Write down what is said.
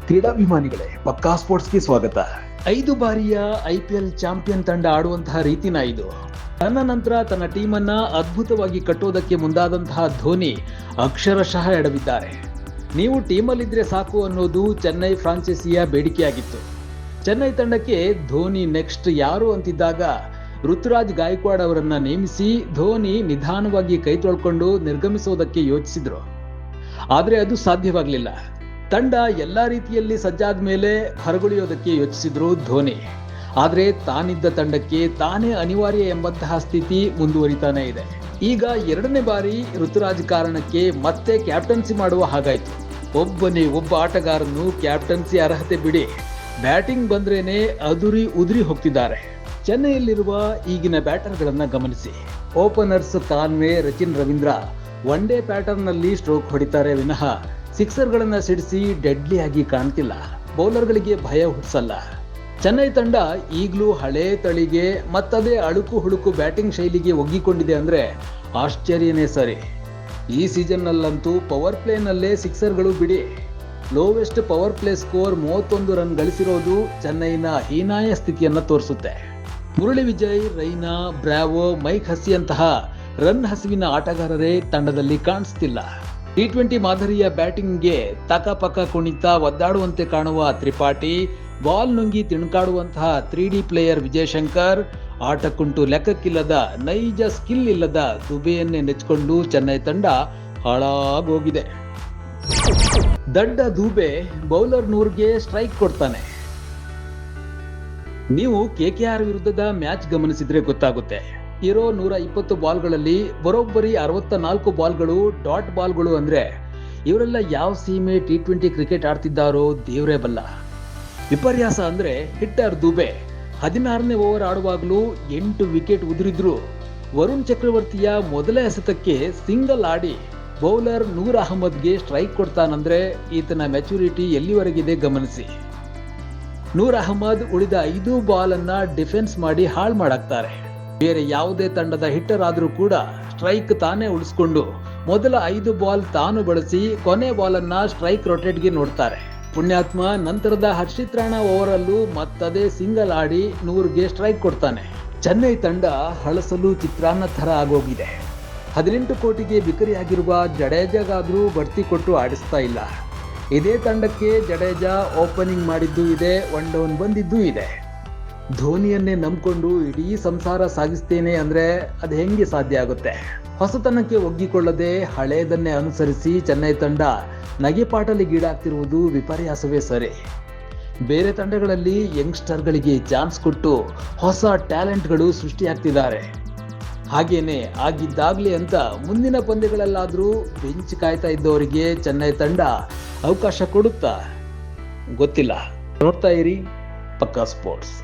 ಕ್ರೀಡಾಭಿಮಾನಿಗಳೇ, ಪಕ್ಕಾ ಸ್ಪೋರ್ಟ್ಸ್ಗೆ ಸ್ವಾಗತ. 5 ಬಾರಿಯ IPL ಚಾಂಪಿಯನ್ ತಂಡ ಆಡುವಂತಹ ರೀತಿನ ಇದು. ತನ್ನ ನಂತರ ತನ್ನ ಟೀಮನ್ನ ಅದ್ಭುತವಾಗಿ ಕಟ್ಟೋದಕ್ಕೆ ಮುಂದಾದಂತಹ ಧೋನಿ ಅಕ್ಷರಶಃ ಎಡವಿದ್ದಾರೆ. ನೀವು ಟೀಮಲ್ಲಿದ್ರೆ ಸಾಕು ಅನ್ನೋದು ಚೆನ್ನೈ ಫ್ರಾಂಚೈಸಿಯ ಬೇಡಿಕೆಯಾಗಿತ್ತು. ಚೆನ್ನೈ ತಂಡಕ್ಕೆ ಧೋನಿ ನೆಕ್ಸ್ಟ್ ಯಾರು ಅಂತಿದ್ದಾಗ ಋತುರಾಜ್ ಗಾಯಕ್ವಾಡ್ ಅವರನ್ನ ನೇಮಿಸಿ ಧೋನಿ ನಿಧಾನವಾಗಿ ಕೈ ತೊಳ್ಕೊಂಡು ನಿರ್ಗಮಿಸೋದಕ್ಕೆ ಯೋಚಿಸಿದ್ರು. ಆದ್ರೆ ಅದು ಸಾಧ್ಯವಾಗಲಿಲ್ಲ. ತಂಡ ಎಲ್ಲಾ ರೀತಿಯಲ್ಲಿ ಸಜ್ಜಾದ ಮೇಲೆ ಹೊರಗುಳಿಯೋದಕ್ಕೆ ಯೋಚಿಸಿದ್ರು ಧೋನಿ. ಆದ್ರೆ ತಾನಿದ್ದ ತಂಡಕ್ಕೆ ತಾನೇ ಅನಿವಾರ್ಯ ಎಂಬಂತಹ ಸ್ಥಿತಿ ಮುಂದುವರಿತಾನೆ ಇದೆ. ಈಗ 2ನೇ ಬಾರಿ ಋತುರಾಜ್ ಕಾರಣಕ್ಕೆ ಮತ್ತೆ ಕ್ಯಾಪ್ಟನ್ಸಿ ಮಾಡುವ ಹಾಗಾಯ್ತು. ಒಬ್ಬ ಆಟಗಾರನು ಕ್ಯಾಪ್ಟನ್ಸಿ ಅರ್ಹತೆ ಬಿಡಿ, ಬ್ಯಾಟಿಂಗ್ ಬಂದ್ರೇನೆ ಉದುರಿ ಹೋಗ್ತಿದ್ದಾರೆ. ಚೆನ್ನೈಯಲ್ಲಿರುವ ಈಗಿನ ಬ್ಯಾಟರ್ಗಳನ್ನ ಗಮನಿಸಿ. Openers convoy, Rachin Ravindra one day pattern ನಲ್ಲಿ ಸ್ಟ್ರೋಕ್ ಹೊಡಿತಾರೆ ವಿನಃ ಸಿಕ್ಸರ್ಗಳನ್ನ ಸಿಡಿಸಿ ಡೆಡ್ಲಿ ಆಗಿ ಕಾಣ್ತಿಲ್ಲ. ಬೌಲರ್ಗಳಿಗೆ ಭಯ ಹುಟ್ಟಿಸಲ್ಲ. ಚೆನ್ನೈ ತಂಡ ಈಗಲೂ ಹಳೆ ತಳಿಗೆ ಮತ್ತದೇ ಅಳುಕು ಹುಳುಕು ಬ್ಯಾಟಿಂಗ್ ಶೈಲಿಗೆ ಒಗ್ಗಿಕೊಂಡಿದೆ ಅಂದ್ರೆ ಆಶ್ಚರ್ಯನೇ ಸರಿ. ಈ ಸೀಸನ್ನಲ್ಲಂತೂ ಪವರ್ ಪ್ಲೇನಲ್ಲೇ ಸಿಕ್ಸರ್ಗಳು ಬಿಡಿ, lowest power play score 31 run ಗಳಿಸಿರೋದು ಚೆನ್ನೈನ ಹೀನಾಯ ಸ್ಥಿತಿಯನ್ನ ತೋರಿಸುತ್ತೆ. ಮುರಳಿ ವಿಜಯ್, ರೈನಾ, ಬ್ರಾವೋ, ಮೈಕ್ ಹಸಿಯಂತಹ ರನ್ ಹಸಿವಿನ ಆಟಗಾರರೇ ತಂಡದಲ್ಲಿ ಕಾಣಿಸ್ತಿಲ್ಲ. T20 ಮಾದರಿಯ ಬ್ಯಾಟಿಂಗ್ಗೆ ತಕಪಕ ಕುಣಿತ ಒದ್ದಾಡುವಂತೆ ಕಾಣುವ ತ್ರಿಪಾಠಿ, ಬಾಲ್ ನುಂಗಿ ತಿಣುಕಾಡುವಂತಹ 3D ಪ್ಲೇಯರ್ ವಿಜಯ್ ಶಂಕರ್, ಆಟಕ್ಕುಂಟು ಲೆಕ್ಕಕ್ಕಿಲ್ಲದ ನೈಜ ಸ್ಕಿಲ್ ಇಲ್ಲದ ದುಬೆಯನ್ನೇ ನೆಚ್ಚಿಕೊಂಡು ಚೆನ್ನೈ ತಂಡ ಹಾಳಾಗೋಗಿದೆ. ದಡ್ಡ ದುಬೆ ಬೌಲರ್ ನೂರ್ಗೆ ಸ್ಟ್ರೈಕ್ ಕೊಡ್ತಾನೆ. ನೀವು KKR ವಿರುದ್ಧದ ಮ್ಯಾಚ್ ಗಮನಿಸಿದ್ರೆ ಗೊತ್ತಾಗುತ್ತೆ. ಇರೋ 120 ಬಾಲ್ಗಳಲ್ಲಿ ಬರೋಬ್ಬರಿ 64 ಬಾಲ್ಗಳು ಡಾಟ್ ಬಾಲ್ಗಳು. ಅಂದ್ರೆ ಇವರೆಲ್ಲ ಯಾವ ಸೀಮೆ T20 ಕ್ರಿಕೆಟ್ ಆಡ್ತಿದ್ದಾರೋ ದೇವರೇ ಬಲ್ಲ. ವಿಪರ್ಯಾಸ ಅಂದ್ರೆ ಹಿಟ್ಟರ್ ದುಬೆ 16ನೇ ಓವರ್ ಆಡುವಾಗಲೂ 8 ವಿಕೆಟ್ ಉದುರಿದ್ರು. ವರುಣ್ ಚಕ್ರವರ್ತಿಯ ಮೊದಲ ಎಸೆತಕ್ಕೆ ಸಿಂಗಲ್ ಆಡಿ ಬೌಲರ್ ನೂರ್ ಅಹಮದ್ಗೆ ಸ್ಟ್ರೈಕ್ ಕೊಡ್ತಾನಂದ್ರೆ ಈತನ ಮೆಚುರಿಟಿ ಎಲ್ಲಿವರೆಗಿದೆ ಗಮನಿಸಿ. ನೂರ್ ಅಹಮದ್ ಉಳಿದ 5 ಬಾಲ್ ಅನ್ನ ಡಿಫೆನ್ಸ್ ಮಾಡಿ ಹಾಳು ಮಾಡಾಕ್ತಾರೆ. ಬೇರೆ ಯಾವುದೇ ತಂಡದ ಹಿಟ್ಟರ್ ಆದ್ರೂ ಕೂಡ ಸ್ಟ್ರೈಕ್ ತಾನೇ ಉಳಿಸ್ಕೊಂಡು ಮೊದಲ 5 ಬಾಲ್ ತಾನು ಬಳಸಿ ಕೊನೆ ಬಾಲ್ ಅನ್ನ ಸ್ಟ್ರೈಕ್ ರೊಟೇಟ್ಗೆ ನೋಡ್ತಾರೆ. ಪುಣ್ಯಾತ್ಮ ನಂತರದ ಹರ್ಷಿತ್ ರಾಣಾ ಓವರ್ ಅಲ್ಲೂ ಮತ್ತದೇ ಸಿಂಗಲ್ ಆಡಿ ನೂರ್ಗೆ ಸ್ಟ್ರೈಕ್ ಕೊಡ್ತಾನೆ. ಚೆನ್ನೈ ತಂಡ ಹಳಸಲು ಚಿತ್ರಾನ್ನ ತರ ಆಗೋಗಿದೆ. 18 ಕೋಟಿಗೆ ಬಿಕರಿಯಾಗಿರುವ ಜಡೇಜಾಗಾದ್ರೂ ಬಡ್ತಿ ಕೊಟ್ಟು ಆಡಿಸ್ತಾ ಇಲ್ಲ. ಇದೇ ತಂಡಕ್ಕೆ ಜಡೇಜಾ ಓಪನಿಂಗ್ ಮಾಡಿದ್ದು ಇದೆ, 1 ಡೌನ್ ಬಂದಿದ್ದೂ ಇದೆ. ಧೋನಿಯನ್ನೇ ನಂಬ್ಕೊಂಡು ಇಡೀ ಸಂಸಾರ ಸಾಗಿಸ್ತೇನೆ ಅಂದ್ರೆ ಅದು ಹೆಂಗೆ ಸಾಧ್ಯ ಆಗುತ್ತೆ? ಹೊಸತನಕ್ಕೆ ಒಗ್ಗಿಕೊಳ್ಳದೆ ಹಳೇದನ್ನೇ ಅನುಸರಿಸಿ ಚೆನ್ನೈ ತಂಡ ನಗೆಪಾಟಲಿಗೀಡಾಗ್ತಿರುವುದು ವಿಪರ್ಯಾಸವೇ ಸರಿ. ಬೇರೆ ತಂಡಗಳಲ್ಲಿ ಯಂಗ್ಸ್ಟರ್ಗಳಿಗೆ ಚಾನ್ಸ್ ಕೊಟ್ಟು ಹೊಸ ಟ್ಯಾಲೆಂಟ್ಗಳು ಸೃಷ್ಟಿಯಾಗ್ತಿದ್ದಾರೆ. ಹಾಗೇನೆ ಆಗಿದ್ದಾಗ್ಲಿ ಅಂತ ಮುಂದಿನ ಪಂದ್ಯಗಳಲ್ಲಾದ್ರೂ ಬೆಂಚ್ ಕಾಯ್ತಾ ಇದ್ದವರಿಗೆ ಚೆನ್ನೈ ತಂಡ ಅವಕಾಶ ಕೊಡುತ್ತಾ? ಗೊತ್ತಿಲ್ಲ. ನೋಡ್ತಾ ಇರಿ ಪಕ್ಕಾ ಸ್ಪೋರ್ಟ್ಸ್.